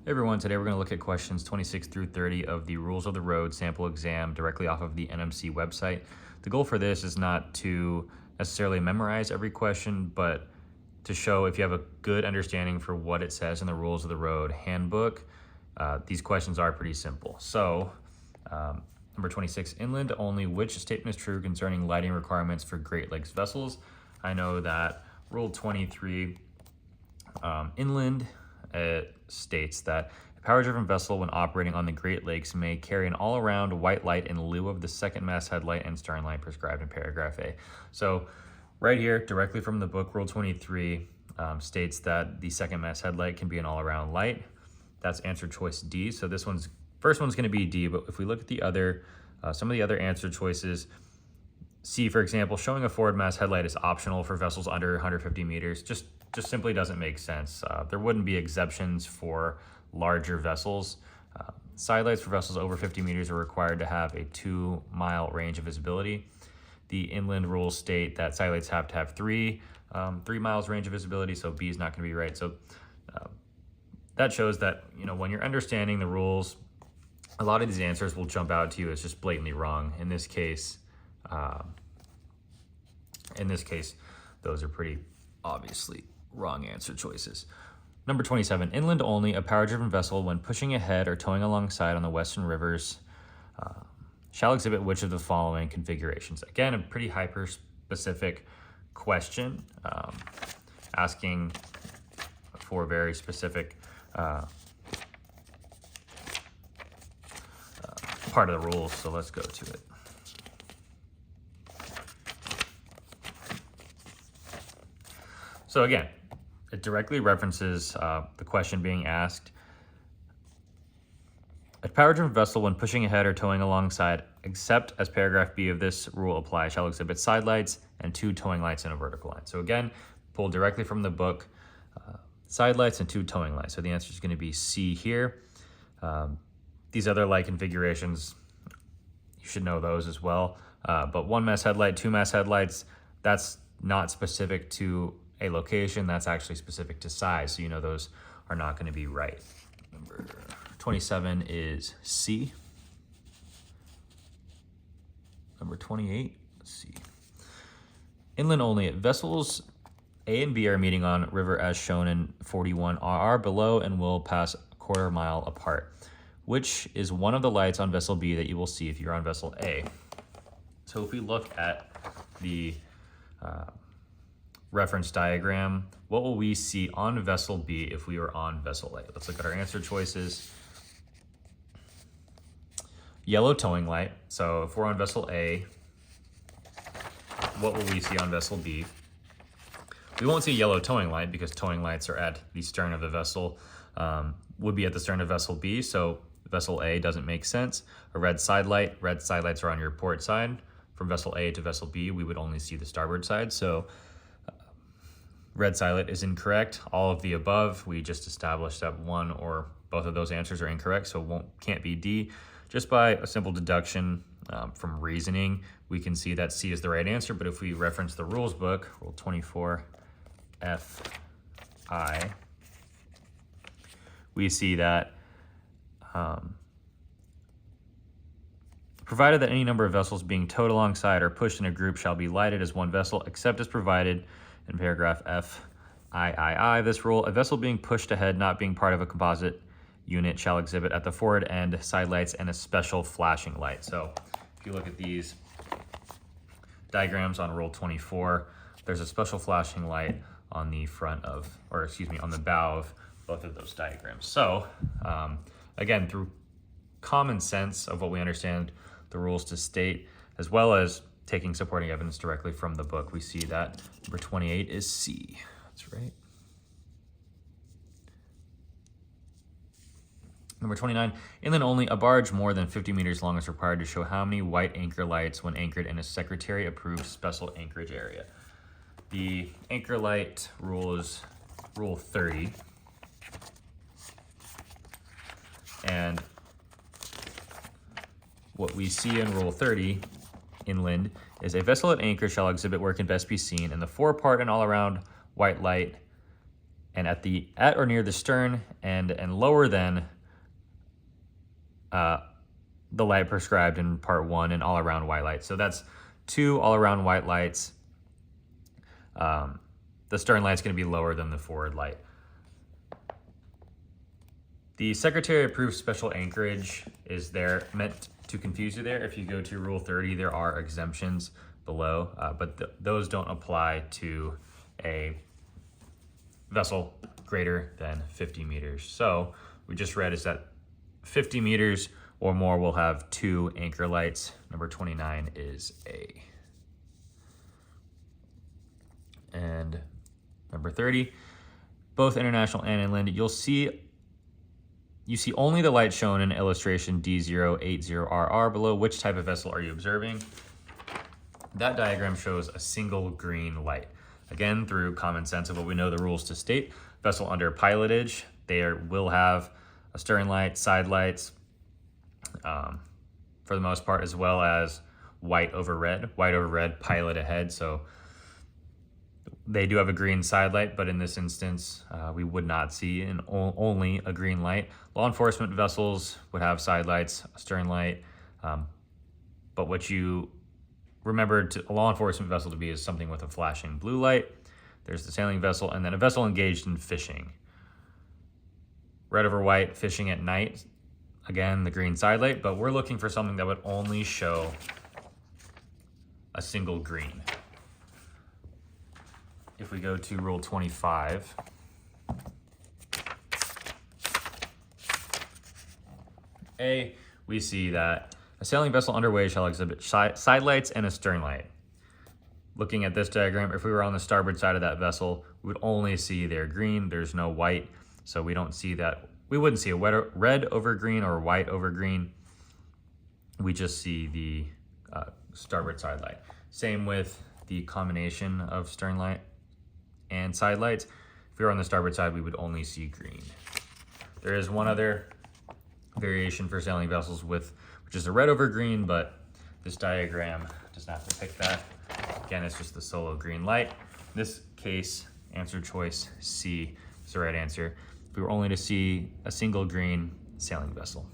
Hey everyone, today we're going to look at questions 26 through 30 of the Rules of the Road sample exam directly off of the NMC website. The goal for this is not to necessarily memorize every question, but to show if you have a good understanding for what it says in the Rules of the Road handbook. These questions are pretty simple. So, number 26, inland only, which statement is true concerning lighting requirements for Great Lakes vessels? I know that Rule 23, inland, it states that a power-driven vessel when operating on the Great Lakes may carry an all-around white light in lieu of the second mast headlight and stern light prescribed in paragraph A. So right here, directly from the book, Rule 23 states that the second mast headlight can be an all-around light. That's answer choice D. So this first one's going to be D, but if we look at the other, some of the other answer choices, C, for example, showing a forward mast headlight is optional for vessels under 150 meters. Just simply doesn't make sense. There wouldn't be exceptions for larger vessels. Side lights for vessels over 50 meters are required to have a 2-mile range of visibility. The inland rules state that side lights have to have 3 miles range of visibility, so B is not going to be right. So that shows that, when you're understanding the rules, a lot of these answers will jump out to you as just blatantly wrong. In this case, those are pretty obviously wrong answer choices. Number 27, inland only, a power-driven vessel when pushing ahead or towing alongside on the western rivers shall exhibit which of the following configurations? Again, a pretty hyper-specific question, asking for very specific part of the rules, so let's go to it. So again, it directly references the question being asked. A power-driven vessel when pushing ahead or towing alongside, except as paragraph B of this rule applies, shall exhibit side lights and 2 towing lights in a vertical line. So again, pulled directly from the book, side lights and 2 towing lights. So the answer is going to be C here. These other light configurations, you should know those as well. But 1 mast headlight, 2 mast headlights, that's not specific to a location, that's actually specific to size, so those are not going to be right. Number 27 is C. Number 28, let's see. Inland only, vessels A and B are meeting on river as shown in 41 RR below and will pass a quarter mile apart. Which is one of the lights on vessel B that you will see if you're on vessel A? So if we look at the reference diagram, what will we see on vessel B if we were on vessel A? Let's look at our answer choices. Yellow towing light. So if we're on vessel A, what will we see on vessel B? We won't see a yellow towing light because towing lights are at the stern of the vessel, would be at the stern of vessel B, so vessel A doesn't make sense. A red side lights are on your port side. From vessel A to vessel B, we would only see the starboard side, so red side light is incorrect. All of the above, we just established that one or both of those answers are incorrect, so can't be D. Just by a simple deduction from reasoning, we can see that C is the right answer, but if we reference the rules book, Rule 24 FI, we see that provided that any number of vessels being towed alongside or pushed in a group shall be lighted as one vessel, except as provided in paragraph FIII, this rule, a vessel being pushed ahead, not being part of a composite unit, shall exhibit at the forward end side lights and a special flashing light. So if you look at these diagrams on Rule 24, there's a special flashing light on the front of, on the bow of both of those diagrams. So again, through common sense of what we understand the rules to state, as well as taking supporting evidence directly from the book, we see that number 28 is C. That's right. Number 29, inland only, a barge more than 50 meters long is required to show how many white anchor lights when anchored in a secretary-approved special anchorage area. The anchor light rule is Rule 30. And what we see in Rule 30, inland, is a vessel at anchor shall exhibit where it can best be seen in the forepart and all around white light and at or near the stern and lower than the light prescribed in part 1 and all around white lights. So that's 2 all around white lights. The stern light's going to be lower than the forward light. The Secretary approved special anchorage is there meant to confuse you there. If you go to Rule 30, there are exemptions below, but those don't apply to a vessel greater than 50 meters. So we just read is that 50 meters or more will have 2 anchor lights. Number 29 is A. And number 30, both international and inland, you see only the light shown in illustration D080RR below. Which type of vessel are you observing? That diagram shows a single green light. Again, through common sense of what we know the rules to state, vessel under pilotage, they will have a stern light, side lights, for the most part, as well as white over red, pilot ahead. So they do have a green side light, but in this instance, we would not see only a green light. Law enforcement vessels would have side lights, a stern light, but what you remember a law enforcement vessel to be is something with a flashing blue light. There's the sailing vessel, and then a vessel engaged in fishing. Red over white, fishing at night. Again, the green side light, but we're looking for something that would only show a single green. If we go to Rule 25, A, we see that a sailing vessel underway shall exhibit side lights and a stern light. Looking at this diagram, if we were on the starboard side of that vessel, we would only see their green. There's no white, so we don't see that. We wouldn't see a red over green or white over green. We just see the starboard side light. Same with the combination of stern light and side lights. If we were on the starboard side, we would only see green. There is one other variation for sailing vessels which is a red over green, but this diagram does not depict that. Again, it's just the solo green light. In this case, answer choice C is the right answer. If we were only to see a single green sailing vessel.